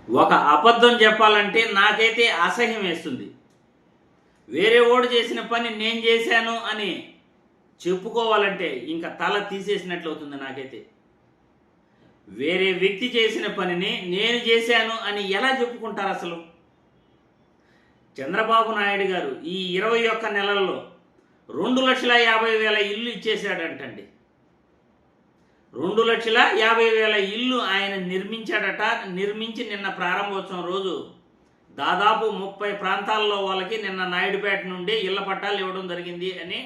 ఒక అబద్ధం చెప్పాలంటే నాకైతే అసహ్యం వేస్తుంది. వేరే ఓడు చేసిన పని నేను చేశాను అని చెప్పుకోవాలంటే ఇంకా తల తీసేసినట్లు అవుతుంది నాకైతే. వేరే వ్యక్తి చేసిన పనిని నేను చేశాను అని ఎలా చెప్పుకుంటారు అసలు? చంద్రబాబు నాయుడు గారు ఈ 21 నెలల్లో 2,50,000 ఇల్లు ఇచ్చేశాడంటండి. 2,50,000 ఇల్లు ఆయన నిర్మించాడట. నిర్మించి నిన్న ప్రారంభోత్సవం రోజు దాదాపు 30 ప్రాంతాల్లో వాళ్ళకి నిన్న నాయుడుపేట నుండి ఇళ్ల పట్టాలు ఇవ్వడం జరిగింది అని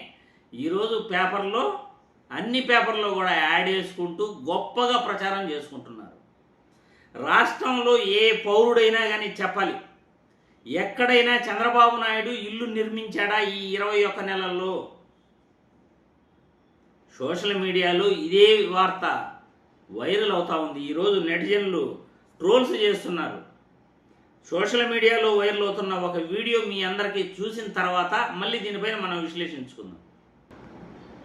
ఈరోజు పేపర్లో, అన్ని పేపర్లో కూడా యాడ్ చేసుకుంటూ గొప్పగా ప్రచారం చేసుకుంటున్నారు. రాష్ట్రంలో ఏ పౌరుడైనా కానీ చెప్పాలి, ఎక్కడైనా చంద్రబాబు నాయుడు ఇల్లు నిర్మించాడా ఈ 21 నెలల్లో? సోషల్ మీడియాలో ఇదే వార్త వైరల్ అవుతూ ఉంది. ఈరోజు నెటిజన్లు ట్రోల్స్ చేస్తున్నారు. సోషల్ మీడియాలో వైరల్ అవుతున్న ఒక వీడియో మీ అందరికీ చూసిన తర్వాత మళ్ళీ దీనిపైన మనం విశ్లేషించుకుందాం.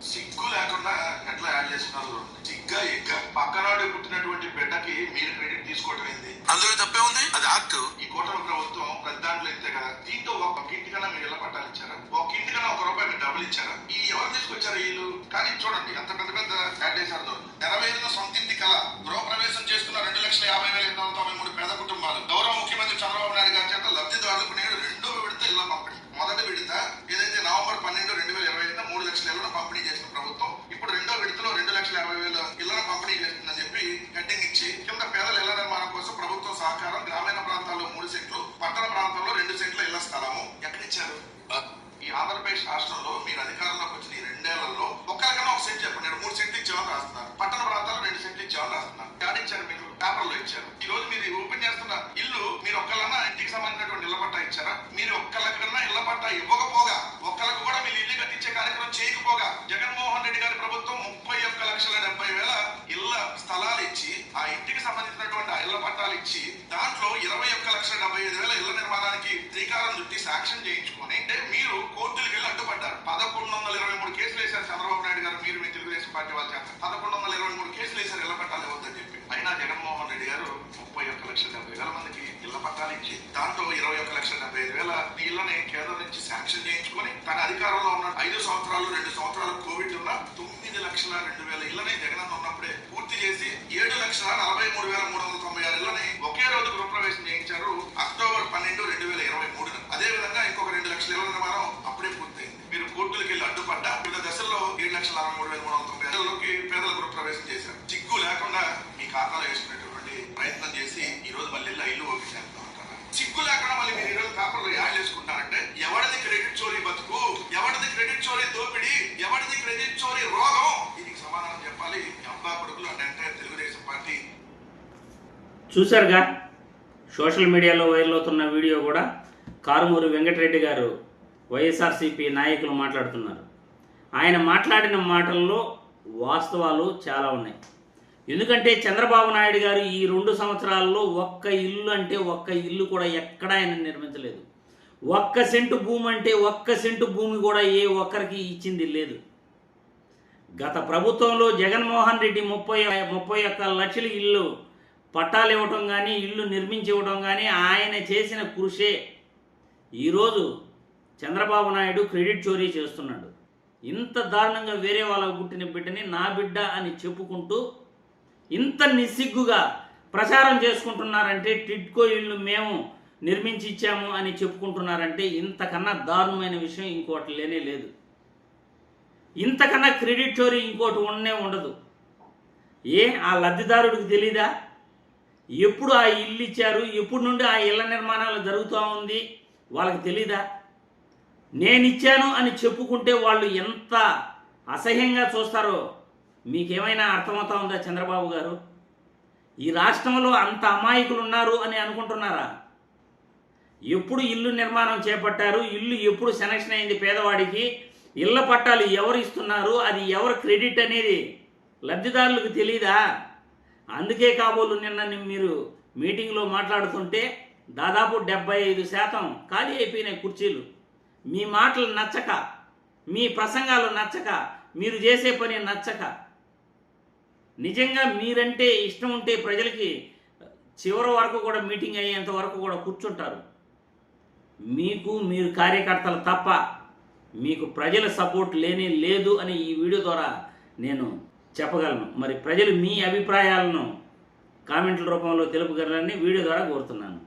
సిగ్గు లేకుండా ఎట్లా యాడ్ చేస్తున్నారు? సిగ్గా ఎగ్గ పక్కనాడు పుట్టినటువంటి బిడ్డకి మీరు క్రెడిట్ తీసుకోవటం ఏంది? అందులో తప్పే ఉంది. అది యాక్ట్. ఈ కూటమి ప్రభుత్వం ప్రతి దాంట్లో అయితే కదా. దీంతో ఒక ఇంటికన్నా మీరు ఇళ్ల పట్టాలు ఇచ్చారా? ఒక ఇంటికన్నా ₹1 మీరు డబ్బులు ఇచ్చారా? ఈ ఎవరు తీసుకొచ్చారు వీళ్ళు? కానీ చూడండి ఎంత పెద్ద పెద్ద యాడ్ చేశారు. నెరవేరిన సొంత ఇంటి కళ గృహప్రవేశం చేసుకున్న 2,50,893 పేద కుటుంబాలు గౌరవ ముఖ్యమంత్రి చంద్రబాబు నాయుడు గారి చేత లబ్ధిదారులకు నేడు 2వ విడత ఇళ్ల పంపిణీ. మొదటి విడత ఏదైతే నవంబర్ 12, 2020 3 లక్షల ఇళ్లను పంపిణీ చేసిన ప్రభుత్వం ఇప్పుడు 2వ విడతలో 2,50,000 ఇళ్లను పంపిణీ చేస్తుందని చెప్పి హెడ్డింగ్ ఇచ్చి కింద పేదల ఇళ్ల నిర్మాణం కోసం ప్రభుత్వం సహకారం, గ్రామీణ ప్రాంతాల్లో 3 సెంట్లు, పట్టణ ప్రాంతాల్లో 2 సెంట్ల ఇళ్ల స్థలము ఎక్కడిచ్చారు? ఈ ఆంధ్రప్రదేశ్ రాష్ట్రంలో మీరు అధికారంలోకి వచ్చిన ఈ 2 ఏళ్లలో ఒక్కరికన్నా 1 సెంట్ చెప్పండి. 3 సెంట్లు ఇచ్చామని రాస్తున్నారు. పట్టణ ప్రాంతాల్లో 2 సెంట్లు ఇచ్చామని రాస్తున్నారు. ఇచ్చారు మీరు పేపర్లో ఇచ్చారు. ఈ రోజు మీరు ఓపెన్ చేస్తున్న ఇల్లు మీరు ఒక్కళ్ళన్నా ఇంటికి సంబంధించినటువంటి ఇళ్ల పట్టా ఇచ్చారా? మీరు ఒక్కళ్ళకన్నా ఇళ్ల పట్టా ఇవ్వకపోగా, ఒక్కళ్ళకు కూడా మీరు ఇల్లు కట్టించే కార్యక్రమం చేయకపోగా జగన్మోహన్ రెడ్డి గారి ప్రభుత్వం 31,70,000 ఇళ్ల స్థలాలు ఇచ్చి ఆ ఇంటికి సంబంధించినటువంటి ఆ ఇళ్ల పట్టాలు ఇచ్చి దాంట్లో 21,75,000 ఇళ్ల నిర్మాణానికి శ్రీకారం చుట్టి శాంక్షన్ చేయించుకొని అంటే మీరు కోర్టులకు వెళ్ళి అడ్డుపడ్డారు. 1123 కేసులు వేశారు చంద్రబాబు నాయుడు గారు, మీరు మీ తెలుగుదేశం పార్టీ వాళ్ళ చేత 1123 కేసులు వేశారు ఇళ్ల పట్టాలు ఇవ్వద్దని చెప్పి. అయినా జగన్మోహన్ రెడ్డి గారు 31,70,000 మందికి ఇళ్ల పట్టాలు ఇచ్చి దాంట్లో 21,75,000 ఇళ్లని కేంద్రం నుంచి శాంక్షన్ చేయించుకొని తన అధికారంలో ఉన్న 5 సంవత్సరాలు 2 సంవత్సరాలు కోవిడ్ ఉన్న 9,02,000 ఇళ్లని జగన్ ఉన్నప్పుడే పూర్తి చేసి 7,43,396 ఇళ్లని ఒకే రోజు గృహప్రవేశం చేయించారు అక్టోబర్ 12, 2023. అదే విధంగా ఇంకొక 2 లక్షల ఇళ్ల నిర్మాణం అప్పుడే పూర్తయింది. మీరు కోర్టులకు వెళ్ళి అడ్డుపడ్డ వివిధ దశల్లో 7,63,396 పేదల గృహప్రవేశం చేశారు. సిగ్గు లేకుండా మీ ఖాతాలో వేసుకునేటువంటి ప్రయత్నం చేసి ఈ రోజు మళ్ళీ ఇల్లు ఓపెన్ చేస్తాం అంటారా? సిగ్గు లేకుండా మళ్ళీ మీరు ఈరోజు పేపర్లో యాడ్ చేసుకుంటారంటే ఎవరిది క్రెడిట్ చోరీ బతుకు, ఎవరిది క్రెడిట్ చోరీ దోపిడి, ఎవరిది క్రెడిట్ చోరీ రోగం? దీనికి సమాధానం చెప్పాలి అబ్బా కొడుకులు అంటే తెలుగుదేశం పార్టీ. చూశారుగా సోషల్ మీడియాలో వైరల్ అవుతున్న వీడియో కూడా కారుమూరి వెంకటరెడ్డి గారు వైఎస్ఆర్సీపీ నాయకులు మాట్లాడుతున్నారు. ఆయన మాట్లాడిన మాటల్లో వాస్తవాలు చాలా ఉన్నాయి. ఎందుకంటే చంద్రబాబు నాయుడు గారు ఈ 2 సంవత్సరాల్లో ఒక్క ఇల్లు అంటే ఒక్క ఇల్లు కూడా ఎక్కడ ఆయన నిర్మించలేదు. 1 సెంటు భూమి అంటే 1 సెంటు భూమి కూడా ఏ ఒక్కరికి ఇచ్చింది లేదు. గత ప్రభుత్వంలో జగన్మోహన్ రెడ్డి 31 లక్షల ఇల్లు పట్టాలు ఇవ్వటం కానీ, ఇల్లు నిర్మించి ఇవ్వడం కానీ ఆయన చేసిన కృషే ఈరోజు చంద్రబాబు నాయుడు క్రెడిట్ చోరీ చేస్తున్నాడు. ఇంత దారుణంగా వేరే వాళ్ళకు పుట్టిన బిడ్డని నా బిడ్డ అని చెప్పుకుంటూ ఇంత నిస్సిగ్గుగా ప్రచారం చేసుకుంటున్నారంటే, టిడ్కో ఇళ్ళు మేము నిర్మించి ఇచ్చాము అని చెప్పుకుంటున్నారంటే ఇంతకన్నా దారుణమైన విషయం ఇంకోటి లేనే లేదు. ఇంతకన్నా క్రెడిట్ చోరీ ఇంకోటి ఉండదు. ఆ లబ్ధిదారుడికి తెలీదా ఎప్పుడు ఆ ఇల్లు ఇచ్చారు, ఎప్పుడు నుండి ఆ ఇళ్ల నిర్మాణాలు జరుగుతూ ఉంది వాళ్ళకి తెలీదా? నేను ఇచ్చాను అని చెప్పుకుంటే వాళ్ళు ఎంత అసహ్యంగా చూస్తారో మీకేమైనా అర్థమవుతా ఉందా చంద్రబాబు గారు? ఈ రాష్ట్రంలో అంత అమాయకులు ఉన్నారు అని అనుకుంటున్నారా? ఎప్పుడు ఇల్లు నిర్మాణం చేపట్టారు, ఇల్లు ఎప్పుడు సెలక్షన్ అయింది పేదవాడికి, ఇళ్ల పట్టాలు ఎవరు ఇస్తున్నారు, అది ఎవరు క్రెడిట్ అనేది లబ్ధిదారులకు తెలీదా? అందుకే కాబోలు నిన్న మీరు మీటింగ్లో మాట్లాడుతుంటే దాదాపు 75% ఖాళీ అయిపోయినాయి కుర్చీలు. మీ మాటలు నచ్చక, మీ ప్రసంగాలు నచ్చక, మీరు చేసే పని నచ్చక, నిజంగా మీరంటే ఇష్టం ఉంటే ప్రజలకి చివరి వరకు కూడా మీటింగ్ అయ్యేంత వరకు కూడా కూర్చుంటారు. మీరు కార్యకర్తలు తప్ప మీకు ప్రజల సపోర్ట్ లేదు అని ఈ వీడియో ద్వారా నేను చెప్పగలను. మరి ప్రజలు మీ అభిప్రాయాలను కామెంట్ల రూపంలో తెలుపగలరని వీడియో ద్వారా కోరుతున్నాను.